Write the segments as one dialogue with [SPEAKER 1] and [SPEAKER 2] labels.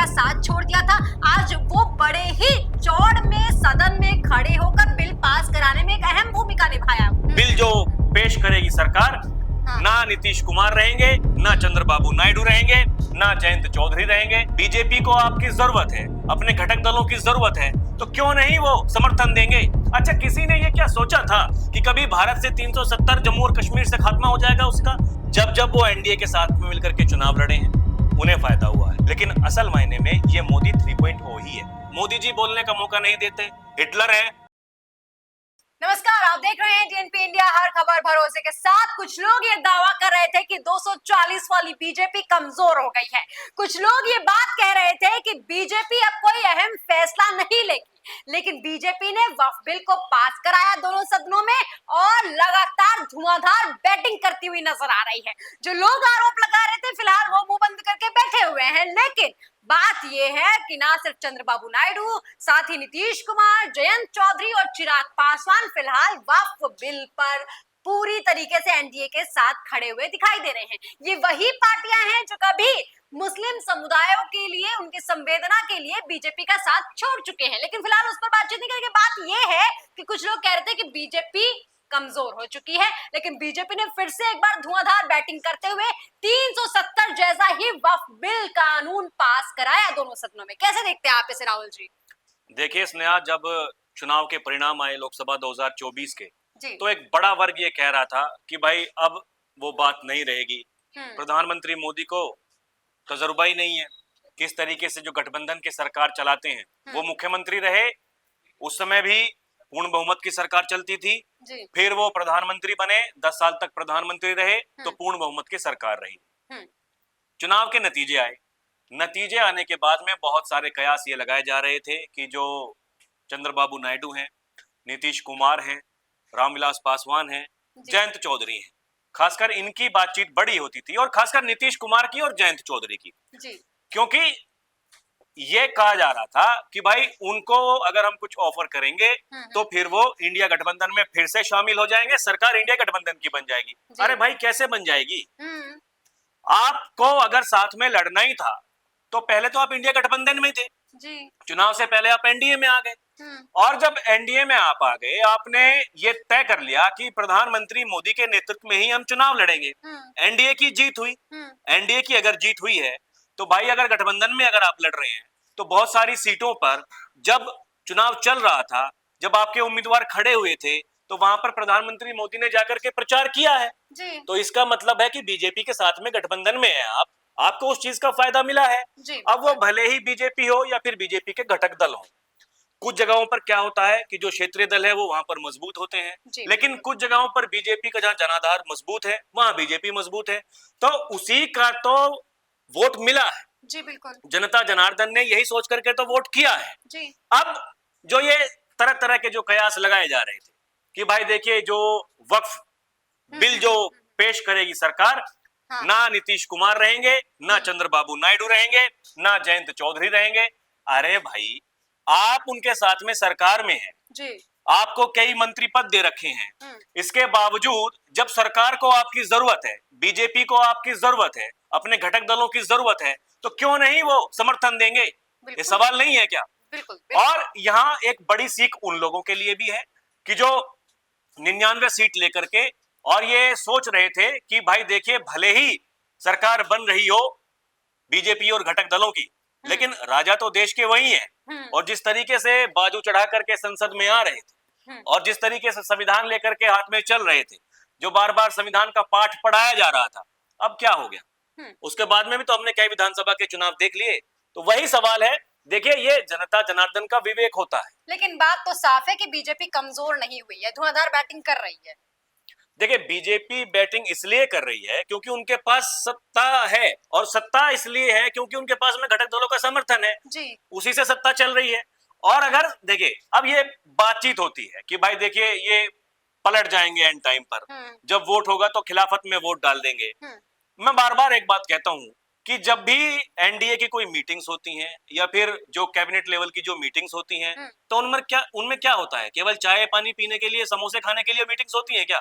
[SPEAKER 1] का साथ छोड़ दिया था, आज वो बड़े ही चौड़ में सदन में खड़े होकर बिल पास कराने में एक अहम भूमिका निभाया।
[SPEAKER 2] बिल जो पेश करेगी सरकार,
[SPEAKER 1] हाँ।
[SPEAKER 2] ना नीतीश कुमार रहेंगे, ना चंद्रबाबू नायडू रहेंगे, ना जयंत चौधरी रहेंगे। बीजेपी को आपकी जरूरत है, अपने घटक दलों की जरूरत है, तो क्यों नहीं वो समर्थन देंगे। अच्छा, किसी ने ये क्या सोचा था कि कभी भारत से 370 जम्मू और कश्मीर से खात्मा हो जाएगा उसका? जब जब वो एनडीए के साथ में मिलकर के चुनाव लड़े हैं, उन्हें फायदा हुआ है। लेकिन असल मायने में ये मोदी 3.0 ही है। मोदी जी बोलने का मौका नहीं देते, हिटलर है।
[SPEAKER 1] नमस्कार, आप देख रहे हैं टीएनपी इंडिया, हर खबर भरोसे के साथ। कुछ लोग ये दावा कर रहे थे कि 240 वाली बीजेपी कमजोर हो गई है। कुछ लोग ये बात कह रहे थे कि बीजेपी अब कोई अहम फैसला नहीं लेगी, लेकिन बीजेपी ने वक्फ बिल को पास कराया दोनों सदनों में और लगातार धुआंधार बैटिंग करती हुई नजर आ रही है। जो लोग आरोप लगा रहे थे, फिलहाल वो मुंह बंद करके बैठे हुए हैं। लेकिन बात यह है कि ना सिर्फ चंद्रबाबू नायडू, साथ ही नीतीश कुमार, जयंत चौधरी और चिराग पासवान फिलहाल वक्फ बिल पर पूरी तरीके से एनडीए के साथ खड़े हुए दिखाई दे रहे हैं। ये वही पार्टियां हैं जो कभी मुस्लिम समुदायों के लिए, उनकी संवेदना के लिए बीजेपी का साथ छोड़ चुके हैं, लेकिन फिलहाल उस पर बातचीत नहीं करेंगे। बात यह है कि कुछ लोग कह रहे थे कि बीजेपी कमजोर हो चुकी है, लेकिन बीजेपी ने फिर से एक बार धुआंधार बैटिंग करते हुए 370 जैसा ही वक्फ बिल कानून पास कराया दोनों सदनों में। कैसे देखते हैं आप इसे, राहुल जी?
[SPEAKER 2] देखिए स्नेहा, जब चुनाव के परिणाम आए लोकसभा 2024 के,
[SPEAKER 1] जी।
[SPEAKER 2] तो एक बड़ा वर्ग ये कह रहा था कि भाई अब वो बात नहीं रहेगी। प्रधानमंत्री मोदी को तजुर्बा ही नहीं है, किस तरीके से जो गठबंधन की सरकार चलाते हैं। वो मुख्यमंत्री रहे, उस समय भी पूर्ण बहुमत की सरकार चलती थी, फिर वो प्रधानमंत्री बने, 10 साल तक प्रधानमंत्री रहे, तो पूर्ण बहुमत की सरकार रही। चुनाव के नतीजे आए, नतीजे आने के बाद में बहुत सारे कयास ये लगाए जा रहे थे कि जो चंद्रबाबू नायडू हैं, नीतीश कुमार हैं, रामविलास पासवान हैं, जयंत चौधरी हैं, खासकर इनकी बातचीत बड़ी होती थी, और खासकर नीतीश कुमार की और जयंत चौधरी की, क्योंकि ये कहा जा रहा था कि भाई उनको अगर हम कुछ ऑफर करेंगे तो फिर वो इंडिया गठबंधन में फिर से शामिल हो जाएंगे, सरकार इंडिया गठबंधन की बन जाएगी। अरे भाई, कैसे बन जाएगी? आपको अगर साथ में लड़ना ही था तो पहले तो आप इंडिया गठबंधन में थे, चुनाव से पहले आप एनडीए में आ गए, और जब एनडीए में आप आ गए, आपने ये तय कर लिया कि प्रधानमंत्री मोदी के नेतृत्व में ही हम चुनाव लड़ेंगे। एनडीए की जीत हुई। एनडीए की अगर जीत हुई है तो भाई अगर गठबंधन में अगर आप लड़ रहे हैं तो बहुत सारी सीटों पर जब चुनाव चल रहा था, जब आपके उम्मीदवार खड़े हुए थे, तो वहां पर प्रधानमंत्री मोदी ने जाकर के प्रचार किया है। तो इसका मतलब है कि बीजेपी के साथ में गठबंधन में है आप, आपको उस चीज का फायदा मिला है। अब वो भले ही बीजेपी हो या फिर बीजेपी के घटक दल हो, कुछ जगहों पर क्या होता है कि जो क्षेत्रीय दल है वो वहां पर मजबूत होते हैं, लेकिन कुछ जगहों पर बीजेपी का जहां जनाधार मजबूत है वहां बीजेपी मजबूत है, तो उसी का तो वोट मिला है।
[SPEAKER 1] जी बिल्कुल,
[SPEAKER 2] जनता जनार्दन ने यही सोच करके तो वोट किया है। अब जो ये तरह तरह के जो कयास लगाए जा रहे थे कि भाई देखिए, जो वक्फ बिल जो पेश करेगी सरकार, ना नीतीश कुमार रहेंगे, ना चंद्रबाबू नायडू रहेंगे, ना जयंत चौधरी रहेंगे। अरे भाई, आप उनके साथ में सरकार में हैं, आपको कई मंत्री पद दे रखे हैं, इसके बावजूद जब सरकार को आपकी जरूरत है, बीजेपी को आपकी जरूरत है, अपने घटक दलों की जरूरत है, तो क्यों नहीं वो समर्थन देंगे? ये सवाल नहीं है क्या?
[SPEAKER 1] बिल्कुल।
[SPEAKER 2] और यहाँ एक बड़ी सीख उन लोगों के लिए भी है कि जो 99 सीट लेकर के और ये सोच रहे थे कि भाई देखिए, भले ही सरकार बन रही हो बीजेपी और घटक दलों की, लेकिन राजा तो देश के वही है, और जिस तरीके से बाजू चढ़ा करके संसद में आ रहे थे और जिस तरीके से संविधान लेकर के हाथ में चल रहे थे, जो बार बार संविधान का पाठ पढ़ाया जा रहा था, अब क्या हो गया? उसके बाद में भी तो हमने कई विधानसभा के चुनाव देख लिए। तो वही सवाल है, देखिए ये जनता जनार्दन का विवेक होता है।
[SPEAKER 1] लेकिन बात तो साफ है कि बीजेपी कमजोर नहीं हुई है, धुआंधार बैटिंग कर रही है।
[SPEAKER 2] देखिए, बीजेपी बैटिंग इसलिए कर रही है क्योंकि उनके पास सत्ता है, और सत्ता इसलिए है क्योंकि उनके पास में घटक दलों का समर्थन है, उसी से सत्ता चल रही है। और अगर देखिए, अब ये बातचीत होती है कि भाई देखिए, ये पलट जाएंगे एंड टाइम पर, जब वोट होगा तो खिलाफत में वोट डाल देंगे। मैं बार बार एक बात कहता हूं कि जब भी एनडीए की कोई मीटिंग्स होती हैं या फिर जो कैबिनेट लेवल की जो मीटिंग्स होती हैं, तो उनमें क्या होता है? केवल चाय पानी पीने के लिए, समोसे खाने के लिए मीटिंग्स होती हैं क्या?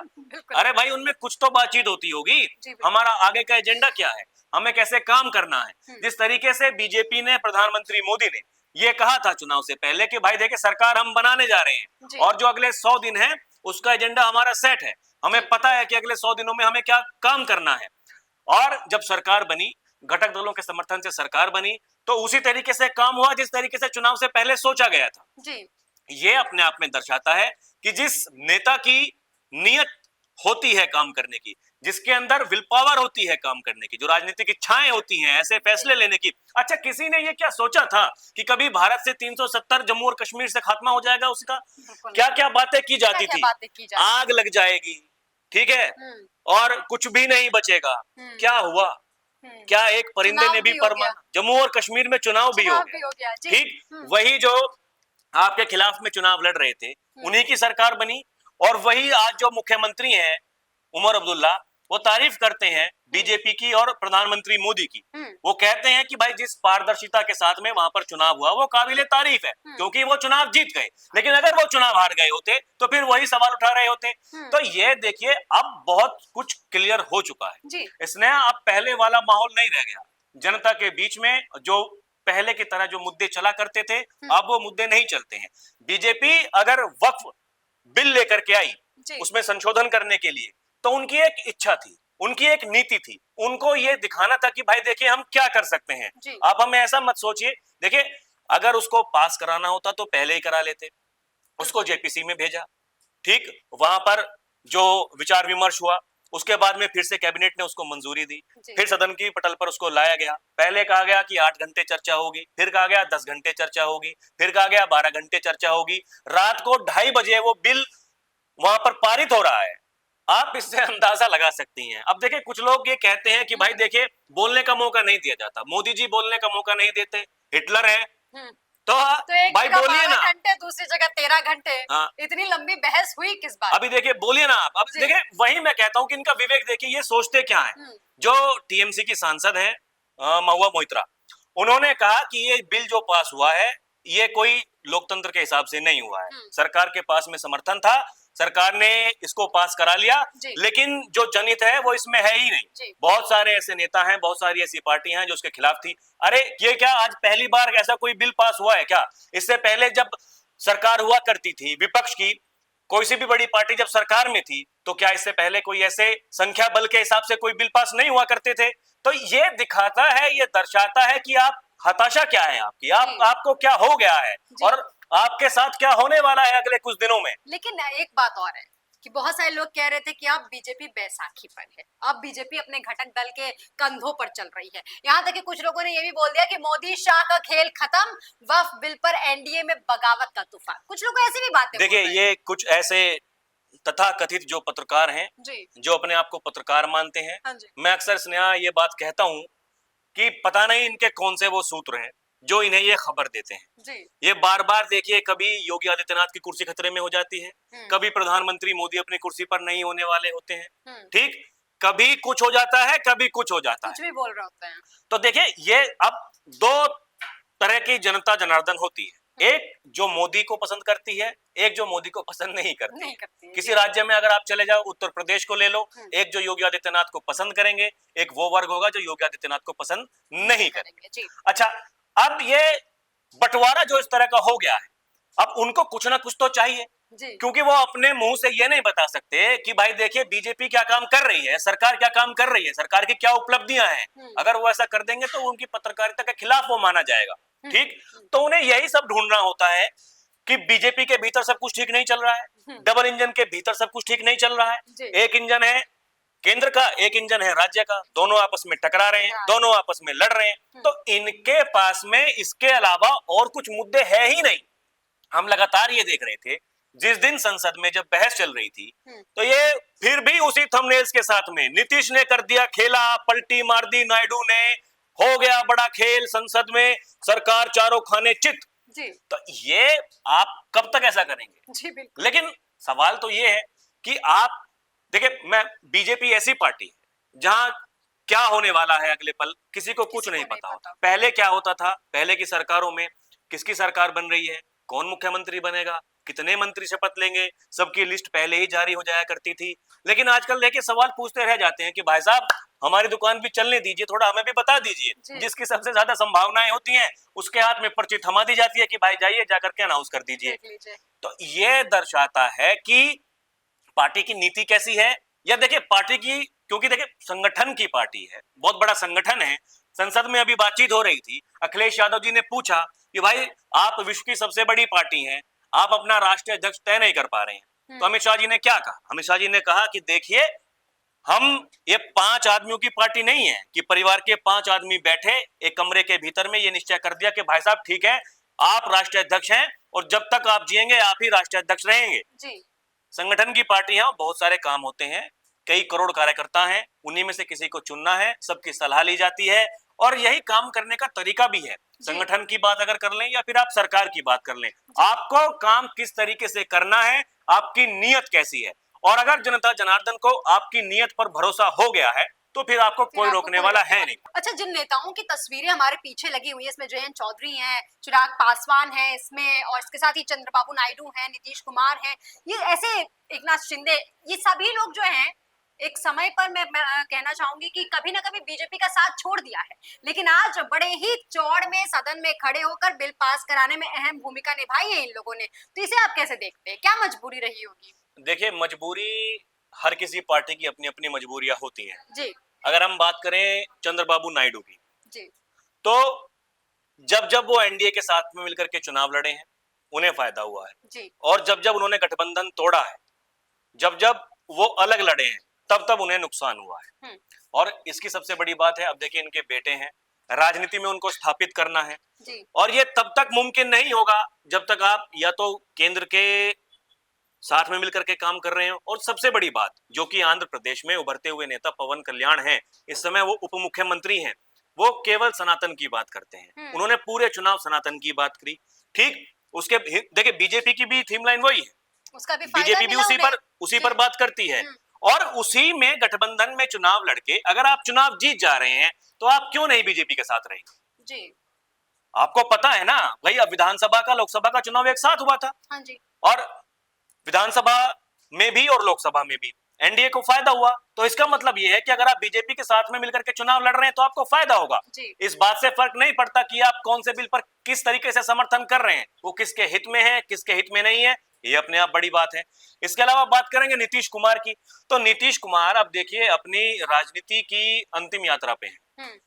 [SPEAKER 2] अरे भाई, उनमें कुछ तो बातचीत होती होगी, हमारा आगे का एजेंडा क्या है, हमें कैसे काम करना है। जिस तरीके से बीजेपी ने, प्रधानमंत्री मोदी ने ये कहा था चुनाव से पहले कि भाई देखिए सरकार हम बनाने जा रहे हैं और जो अगले 100 दिन है उसका एजेंडा हमारा सेट है, हमें पता है कि अगले 100 दिनों में हमें क्या काम करना है। और जब सरकार बनी, घटक दलों के समर्थन से सरकार बनी, तो उसी तरीके से काम हुआ जिस तरीके से चुनाव से पहले सोचा गया था।
[SPEAKER 1] जी।
[SPEAKER 2] ये अपने आप में दर्शाता है कि जिस नेता की नीयत होती है काम करने की, जिसके अंदर विल पावर होती है काम करने की, जो राजनीतिक इच्छाएं होती हैं ऐसे फैसले लेने की। अच्छा, किसी ने ये क्या सोचा था कि कभी भारत से 370 जम्मू और कश्मीर से खात्मा हो जाएगा उसका? क्या क्या बातें की जाती थी, आग लग जाएगी, ठीक है, और कुछ भी नहीं बचेगा। क्या हुआ? क्या एक परिंदे ने भी जम्मू और कश्मीर में चुनाव भी हो गया, ठीक। वही जो आपके खिलाफ में चुनाव लड़ रहे थे उन्हीं की सरकार बनी, और वही आज जो मुख्यमंत्री हैं उमर अब्दुल्ला, वो तारीफ करते हैं बीजेपी की और प्रधानमंत्री मोदी की। वो कहते हैं कि भाई जिस पारदर्शिता के साथ में वहां पर चुनाव हुआ वो काबिले तारीफ है, क्योंकि वो चुनाव जीत गए। लेकिन अगर वो चुनाव हार गए होते तो फिर वही सवाल उठा रहे होते। तो ये देखिए अब बहुत कुछ क्लियर हो चुका है इसने, अब पहले वाला माहौल नहीं रह गया जनता के बीच में। जो पहले की तरह जो मुद्दे चला करते थे अब वो मुद्दे नहीं चलते हैं। बीजेपी अगर वक्फ बिल लेकर के आई उसमें संशोधन करने के लिए, तो उनकी एक इच्छा थी, उनकी एक नीति थी, उनको ये दिखाना था कि भाई देखिए हम क्या कर सकते हैं। आप हमें ऐसा मत सोचिए, देखिए अगर उसको पास कराना होता तो पहले ही करा लेते, उसको जेपीसी में भेजा, ठीक, वहां पर जो विचार विमर्श हुआ, उसके बाद में फिर से कैबिनेट ने उसको मंजूरी दी, फिर सदन की पटल पर उसको लाया गया। पहले कहा गया कि 8 घंटे चर्चा होगी, फिर कहा गया 10 घंटे चर्चा होगी, फिर कहा गया 12 घंटे चर्चा होगी। रात को 2:30 बजे वो बिल वहां पर पारित हो रहा है। आप इससे अंदाजा लगा सकती हैं। अब देखिए कुछ लोग ये कहते हैं कि भाई देखिए बोलने का मौका नहीं दिया जाता, मोदी जी बोलने का मौका नहीं देते, हिटलर है। तो
[SPEAKER 1] एक
[SPEAKER 2] भाई बोलिए ना,
[SPEAKER 1] घंटे दूसरी जगह 13 घंटे, इतनी लंबी बहस हुई किस बात?
[SPEAKER 2] अभी देखिए बोलिए ना आप। अब देखिए वही मैं कहता हूं कि इनका विवेक देखिए, ये सोचते क्या है। जो टीएमसी की सांसद है महुआ मोइत्रा, उन्होंने कहा कि ये बिल जो पास हुआ है ये कोई लोकतंत्र के हिसाब से नहीं हुआ है, सरकार के पास में समर्थन था, सरकार ने इसको पास करा लिया, लेकिन जो जनहित है वो इसमें है ही नहीं। बहुत सारे ऐसे नेता हैं, बहुत सारी ऐसी पार्टियां हैं जो उसके खिलाफ थी। अरे ये क्या आज पहली बार ऐसा कोई बिल पास हुआ है क्या? इससे पहले जब सरकार हुआ करती थी विपक्ष की, कोई सी भी बड़ी पार्टी जब सरकार में थी, तो क्या इससे पहले कोई ऐसे संख्या बल के हिसाब से कोई बिल पास नहीं हुआ करते थे? तो ये दिखाता है, ये दर्शाता है कि आप हताशा क्या है आपकी, आपको क्या हो गया है और आपके साथ क्या होने वाला है अगले कुछ दिनों में।
[SPEAKER 1] लेकिन एक बात और है कि बहुत सारे लोग कह रहे थे कि अब बीजेपी बैसाखी पर है, अब बीजेपी अपने घटक दल के कंधों पर चल रही है। यहाँ तक कि कुछ लोगों ने ये भी बोल दिया कि मोदी शाह का खेल खत्म, वक्फ बिल पर एनडीए में बगावत का तूफान। कुछ लोग ऐसी भी बातें
[SPEAKER 2] देखिए, ये कुछ ऐसे तथा कथित जो पत्रकार हैं, जो अपने आप को पत्रकार मानते हैं, मैं अक्सर स्नेहा ये बात कहता हूं कि पता नहीं इनके कौन से वो सूत्र हैं जो इन्हें ये खबर देते हैं। ये बार बार देखिए, कभी योगी आदित्यनाथ की कुर्सी खतरे में हो जाती है, कभी प्रधानमंत्री मोदी अपनी कुर्सी पर नहीं होने वाले होते हैं, ठीक, कभी कुछ हो जाता है, कभी कुछ हो जाता है,
[SPEAKER 1] कुछ भी बोल रहे होते हैं।
[SPEAKER 2] तो देखिए ये अब दो तरह की जनता जनार्दन होती है, एक जो मोदी को पसंद करती है, एक जो मोदी को पसंद नहीं करती। किसी राज्य में अगर आप चले जाओ, उत्तर प्रदेश को ले लो, एक जो योगी आदित्यनाथ को पसंद करेंगे, एक वो वर्ग होगा जो योगी आदित्यनाथ को पसंद नहीं करेंगे। अच्छा, अब ये बंटवारा जो इस तरह का हो गया है, अब उनको कुछ ना कुछ तो चाहिए, क्योंकि वो अपने मुंह से ये नहीं बता सकते कि भाई देखिए बीजेपी क्या काम कर रही है, सरकार क्या काम कर रही है, सरकार की क्या उपलब्धियां हैं। अगर वो ऐसा कर देंगे तो उनकी पत्रकारिता के खिलाफ वो माना जाएगा, ठीक। तो उन्हें यही सब ढूंढना होता है कि बीजेपी के भीतर सब कुछ ठीक नहीं चल रहा है, डबल इंजन के भीतर सब कुछ ठीक नहीं चल रहा है। एक इंजन है केंद्र का, एक इंजन है राज्य का, दोनों आपस में टकरा रहे हैं, दोनों आपस में लड़ रहे हैं। तो इनके पास में इसके अलावा और कुछ मुद्दे है ही नहीं। हम लगातार ये देख रहे थे, जिस दिन संसद में जब बहस चल रही थी, तो ये फिर भी उसी थंबनेल्स के साथ में नीतीश ने कर दिया खेला, पलटी मार दी नायडू ने, हो गया बड़ा खेल संसद में, सरकार चारों खाने चित। तो ये आप कब तक ऐसा करेंगे? लेकिन सवाल तो ये है कि आप देखिए, मैं बीजेपी ऐसी पार्टी है जहां क्या होने वाला है अगले पल किसी को कुछ नहीं पता होता। पहले क्या होता था, पहले की सरकारों में किसकी सरकार बन रही है, कौन मुख्यमंत्री बनेगा, कितने मंत्री शपथ लेंगे, सबकी लिस्ट पहले ही जारी हो जाया करती थी। लेकिन आजकल देखिए सवाल पूछते रह जाते हैं कि भाई साहब हमारी दुकान भी चलने दीजिए, थोड़ा हमें भी बता दीजिए। जिसकी सबसे ज्यादा संभावनाएं होती हैं उसके हाथ में पर्ची थमा दी जाती है कि भाई जाइए जाकर के अनाउंस कर दीजिए। तो ये दर्शाता है कि पार्टी की नीति कैसी है, या देखिए पार्टी की, क्योंकि देखिए संगठन की पार्टी है, बहुत बड़ा संगठन है। संसद में अभी बातचीत हो रही थी, अखिलेश यादव जी ने पूछा कि भाई आप विश्व की सबसे बड़ी पार्टी हैं, आप अपना राष्ट्रीय अध्यक्ष तय नहीं कर पा रहे हैं। तो अमित शाह जी ने क्या कहा? अमित शाह जी ने कहा कि देखिए हम ये 5 आदमियों की पार्टी नहीं है कि परिवार के 5 आदमी बैठे एक कमरे के भीतर में ये निश्चय कर दिया कि भाई साहब ठीक है आप राष्ट्रीय अध्यक्ष हैं और जब तक आप जिएंगे आप ही राष्ट्रीय अध्यक्ष रहेंगे जी। संगठन की पार्टी है, बहुत सारे काम होते हैं, कई करोड़ कार्यकर्ता हैं, उन्हीं में से किसी को चुनना है, सबकी सलाह ली जाती है और यही काम करने का तरीका भी है। संगठन की बात अगर कर लें या फिर आप सरकार की बात कर लें, आपको काम किस तरीके से करना है, आपकी नीयत कैसी है, और अगर जनता जनार्दन को आपकी नीयत पर भरोसा हो गया है तो फिर आपको कोई रोकने वाला है नहीं।
[SPEAKER 1] अच्छा, जिन नेताओं की तस्वीरें हमारे पीछे लगी हुई है, इसमें जयंत चौधरी हैं, चिराग पासवान है इसमें, और इसके साथ ही चंद्रबाबू नायडू हैं, नीतीश कुमार हैं, ये ऐसे एकनाथ शिंदे, ये सभी लोग जो हैं एक समय पर मैं कहना चाहूंगी कि कभी ना कभी बीजेपी का साथ छोड़ दिया है, लेकिन आज बड़े ही चौड़ में सदन में खड़े होकर बिल पास कराने में अहम भूमिका निभाई है इन लोगों ने। तो इसे आप कैसे देखते हैं, क्या मजबूरी रही होगी?
[SPEAKER 2] देखिए मजबूरी हर किसी पार्टी की अपनी अपनी मजबूरियां होती हैं
[SPEAKER 1] जी।
[SPEAKER 2] अगर हम बात करें चंद्रबाबू नायडू की
[SPEAKER 1] जी।
[SPEAKER 2] तो जब जब वो एनडीए के साथ में मिलकर के चुनाव लड़े हैं उन्हें फायदा हुआ है
[SPEAKER 1] जी।
[SPEAKER 2] और जब जब उन्होंने गठबंधन तोड़ा है, जब जब वो अलग लड़े हैं तब तब उन्हें नुकसान हुआ है। और इसकी सबसे बड़ी बात है, अब देखिए इनके बेटे हैं, राजनीति में उनको स्थापित करना है
[SPEAKER 1] जी।
[SPEAKER 2] और ये तब तक मुमकिन नहीं होगा जब तक आप या तो केंद्र के साथ में मिलकर के काम कर रहे हैं, और सबसे बड़ी बात जो कि आंध्र प्रदेश में उभरते हुए नेता पवन कल्याण हैं, इस समय वो उप मुख्यमंत्री हैं, वो केवल सनातन की बात करते हैं। उन्होंने पूरे चुनाव सनातन की बात करी। ठीक, उसके देखिए बीजेपी की भी थीम लाइन वही है,
[SPEAKER 1] उसका भी
[SPEAKER 2] बीजेपी भी उसी पर बात करती है और उसी में गठबंधन में चुनाव लड़के अगर आप चुनाव जीत जा रहे हैं तो आप क्यों नहीं बीजेपी के साथ रहेंगे जी? आपको पता है ना भाई, अब विधानसभा का लोकसभा का चुनाव एक साथ हुआ था।
[SPEAKER 1] हाँ जी।
[SPEAKER 2] और विधानसभा में भी और लोकसभा में भी एनडीए को फायदा हुआ, तो इसका मतलब यह है कि अगर आप बीजेपी के साथ में मिलकर के चुनाव लड़ रहे हैं तो आपको फायदा होगा। इस बात से फर्क नहीं पड़ता कि आप कौन से बिल पर किस तरीके से समर्थन कर रहे हैं, वो किसके हित में है किसके हित में नहीं है, ये अपने आप बड़ी बात है। इसके अलावा बात करेंगे नीतीश कुमार की, तो नीतीश कुमार अब देखिए अपनी राजनीति की अंतिम यात्रा पे हैं।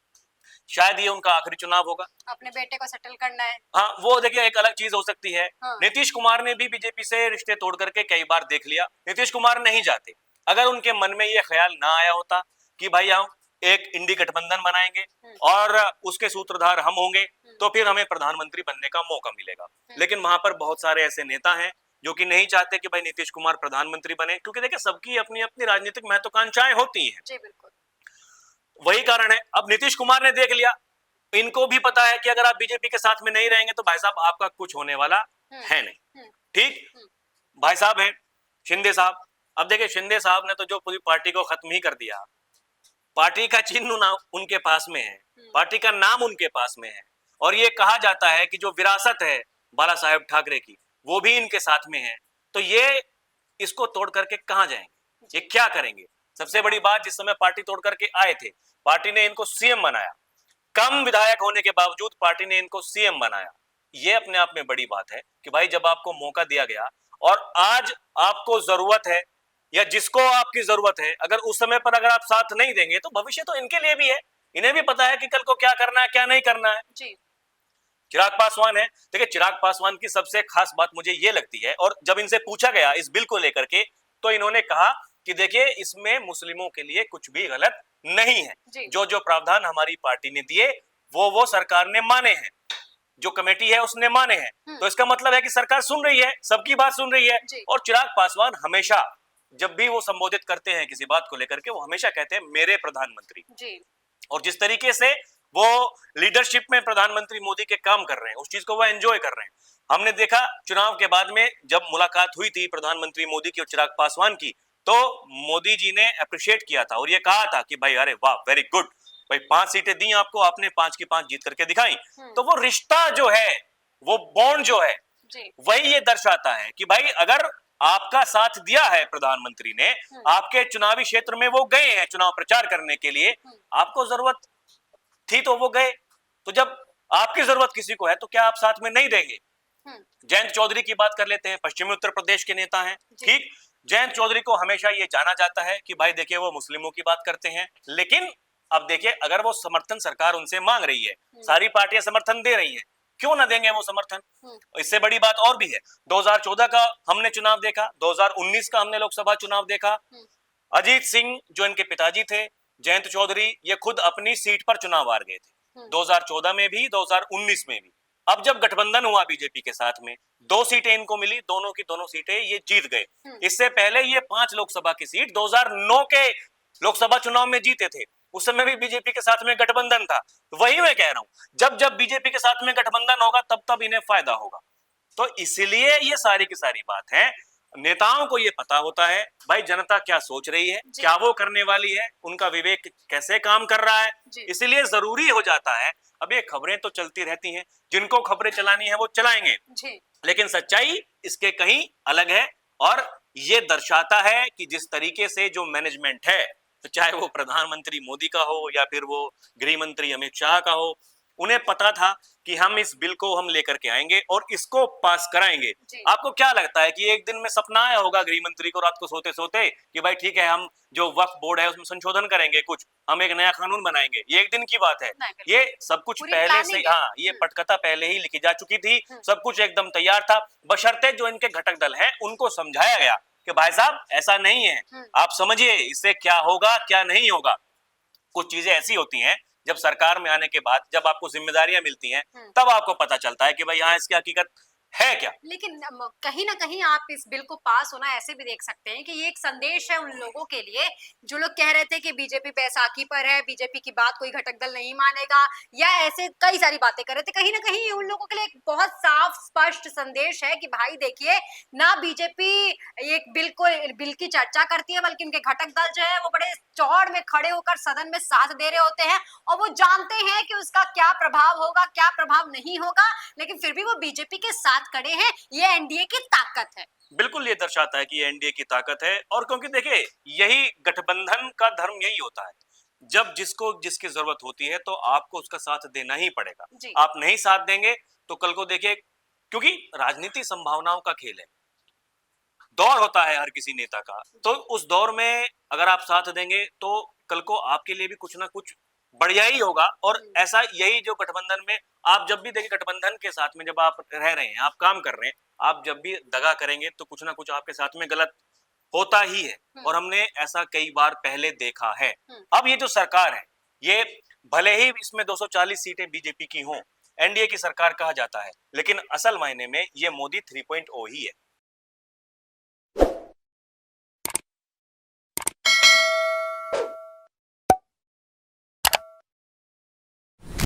[SPEAKER 2] शायद ये उनका आखिरी चुनाव होगा,
[SPEAKER 1] अपने बेटे को सेटल करना है।
[SPEAKER 2] हाँ, वो देखिए एक अलग चीज हो सकती है। हाँ। नीतीश कुमार ने भी बीजेपी से रिश्ते तोड़ करके कई बार देख लिया, नीतीश कुमार नहीं जाते। अगर उनके मन में ये ख्याल ना आया होता कि भाई हम एक इंडी गठबंधन बनाएंगे और उसके सूत्रधार हम होंगे तो फिर हमें प्रधानमंत्री बनने का मौका मिलेगा, लेकिन वहां पर बहुत सारे ऐसे नेता हैं जो कि नहीं चाहते कि भाई नीतीश कुमार प्रधानमंत्री बने, क्योंकि देखिए सबकी अपनी अपनी राजनीतिक महत्वाकांक्षाएं होती हैं।
[SPEAKER 1] जी बिल्कुल,
[SPEAKER 2] वही कारण है। अब नीतीश कुमार ने देख लिया, इनको भी पता है कि अगर आप बीजेपी के साथ में नहीं रहेंगे तो भाई साहब आपका कुछ होने वाला है नहीं। ठीक, भाई साहब है शिंदे साहब, अब देखिए शिंदे साहब ने तो जो पूरी पार्टी को खत्म ही कर दिया, पार्टी का चिन्ह ना उनके पास में है, पार्टी का नाम उनके पास में है, और ये कहा जाता है कि जो विरासत है बाला साहेब ठाकरे की वो भी इनके साथ में है, तो ये इसको तोड़ करके कहां जाएंगे, ये क्या करेंगे? सबसे बड़ी बात, जिस समय पार्टी तोड़ करके आए थे पार्टी ने इनको सीएम बनाया, कम विधायक होने के बावजूद पार्टी ने इनको सीएम बनाया। ये अपने आप में बड़ी बात है कि भाई जब आपको मौका दिया गया और आज आपको जरूरत है या जिसको आपकी जरूरत है, अगर उस समय पर अगर आप साथ नहीं देंगे तो भविष्य तो इनके लिए भी है, इन्हें भी पता है कि कल को क्या करना है क्या नहीं करना है जी। चिराग पासवान है, देखिए चिराग पासवान की सबसे खास बात मुझे ये लगती है, और जब इनसे पूछा गया इस बिल को लेकर के तो इन्होंने कहा कि देखिए इसमें मुस्लिमों के लिए कुछ भी गलत नहीं है, जो जो प्रावधान हमारी पार्टी ने दिए वो सरकार ने माने हैं, जो कमेटी है उसने माने हैं, तो इसका मतलब है कि सरकार सुन रही है, सबकी बात सुन रही है। और चिराग पासवान हमेशा जब भी वो संबोधित करते हैं किसी बात को लेकर के, वो हमेशा कहते हैं मेरे प्रधानमंत्री जी। और जिस तरीके से वो लीडरशिप में प्रधानमंत्री मोदी के काम कर रहे हैं उस चीज को वो एंजॉय कर रहे हैं। हमने देखा चुनाव के बाद में जब मुलाकात हुई थी प्रधानमंत्री मोदी की और चिराग पासवान की, तो मोदी जी ने अप्रिशिएट किया था और ये कहा था कि भाई अरे वाह वेरी गुड, भाई 5 सीटें दी आपको, आपने 5 की 5 जीत करके दिखाई। तो वो रिश्ता जो है, वो बॉन्ड जो है, वही ये दर्शाता है कि भाई अगर आपका साथ दिया है प्रधानमंत्री ने, आपके चुनावी क्षेत्र में वो गए हैं चुनाव प्रचार करने के लिए, आपको जरूरत थी तो वो गए, तो जब आपकी जरूरत किसी को है तो क्या आप साथ में नहीं देंगे? जयंत चौधरी की बात कर लेते हैं, पश्चिमी उत्तर प्रदेश के नेता हैं, ठीक। जयंत चौधरी को हमेशा ये जाना जाता है कि भाई देखिए वो मुस्लिमों की बात करते हैं, लेकिन अब देखिए अगर वो समर्थन सरकार उनसे मांग रही है, सारी पार्टियां समर्थन दे रही हैं, क्यों ना देंगे वो समर्थन? इससे बड़ी बात और भी है, 2014 का हमने चुनाव देखा, 2019 का हमने लोकसभा चुनाव देखा। अजीत सिंह जो इनके पिताजी थे, जयंत चौधरी, ये खुद अपनी सीट पर चुनाव हार गए थे, 2014 में भी, 2019 में भी। अब जब गठबंधन हुआ बीजेपी के साथ में, 2 सीटें इनको मिली, दोनों की दोनों सीटें ये जीत गए। इससे पहले ये 5 लोकसभा की सीट 2009 के लोकसभा चुनाव में जीते थे, उस समय भी बीजेपी के साथ में गठबंधन था। वही मैं कह रहा हूं, जब जब बीजेपी के साथ में गठबंधन होगा तब तब इन्हें फायदा होगा। तो इसलिए ये सारी की सारी बात है, नेताओं को ये पता होता है भाई जनता क्या सोच रही है, क्या वो करने वाली है, उनका विवेक कैसे काम कर रहा है, इसलिए जरूरी हो जाता है। अब ये खबरें तो चलती रहती हैं, जिनको खबरें चलानी है वो चलाएंगे, लेकिन सच्चाई इसके कहीं अलग है, और ये दर्शाता है कि जिस तरीके से जो मैनेजमेंट है, तो चाहे वो प्रधानमंत्री मोदी का हो या फिर वो गृह मंत्री अमित शाह का हो, उन्हें पता था कि हम इस बिल को हम लेकर के आएंगे और इसको पास कराएंगे। आपको क्या लगता है कि एक दिन में सपना आया होगा गृह मंत्री को रात को सोते सोते कि भाई ठीक है, हम जो वक्फ बोर्ड है उसमें संशोधन करेंगे, कुछ हम एक नया कानून बनाएंगे? ये एक दिन की बात है, ये सब कुछ पहले से, हाँ, ये पटकथा पहले ही लिखी जा चुकी थी, सब कुछ एकदम तैयार था, बशर्ते जो इनके घटक दल हैं उनको समझाया गया कि भाई साहब ऐसा नहीं है, आप समझिए इससे क्या होगा क्या नहीं होगा। कुछ चीजें ऐसी होती हैं जब सरकार में आने के बाद, जब आपको जिम्मेदारियां मिलती हैं, तब आपको पता चलता है कि भाई यहाँ इसकी हकीकत है क्या।
[SPEAKER 1] लेकिन कहीं ना कहीं आप इस बिल को पास होना ऐसे भी देख सकते हैं कि ये एक संदेश है उन लोगों के लिए जो लोग कह रहे थे कि बीजेपी बैसाखी पर है, बीजेपी की बात कोई घटक दल नहीं मानेगा, या ऐसे कई सारी बातें कर रहे थे। कहीं ना कहीं उन लोगों के लिए एक बहुत साफ स्पष्ट संदेश है कि भाई देखिए, ना बीजेपी एक बिल की चर्चा करती है, बल्कि उनके घटक दल जो है वो बड़े चौड़ में खड़े होकर सदन में साथ दे रहे होते हैं, और वो जानते हैं कि उसका क्या प्रभाव होगा क्या प्रभाव नहीं होगा, लेकिन फिर भी वो बीजेपी के साथ खड़े हैं। ये एनडीए की ताकत है।
[SPEAKER 2] बिल्कुल ये दर्शाता है कि ये एनडीए की ताकत है, और क्योंकि देखिए यही गठबंधन का धर्म यही होता है, जब जिसको जिसकी जरूरत होती है तो आपको उसका साथ देना ही पड़ेगा। आप नहीं साथ देंगे तो कल को देखिए, क्योंकि राजनीति संभावनाओं का खेल है, दौर होता है हर किसी नेता का, तो उस दौर में अगर आप साथ देंगे तो कल को आपके लिए भी कुछ ना कुछ बढ़िया ही होगा। और ऐसा यही जो गठबंधन में आप जब भी देखिए, गठबंधन के साथ में जब आप रह रहे हैं, आप काम कर रहे हैं, आप जब भी दगा करेंगे तो कुछ ना कुछ आपके साथ में गलत होता ही है, और हमने ऐसा कई बार पहले देखा है। अब ये जो सरकार है, ये भले ही इसमें 240 सीटें बीजेपी की हों, एनडीए की सरकार कहा जाता है, लेकिन असल मायने में ये मोदी 3.0 ही है।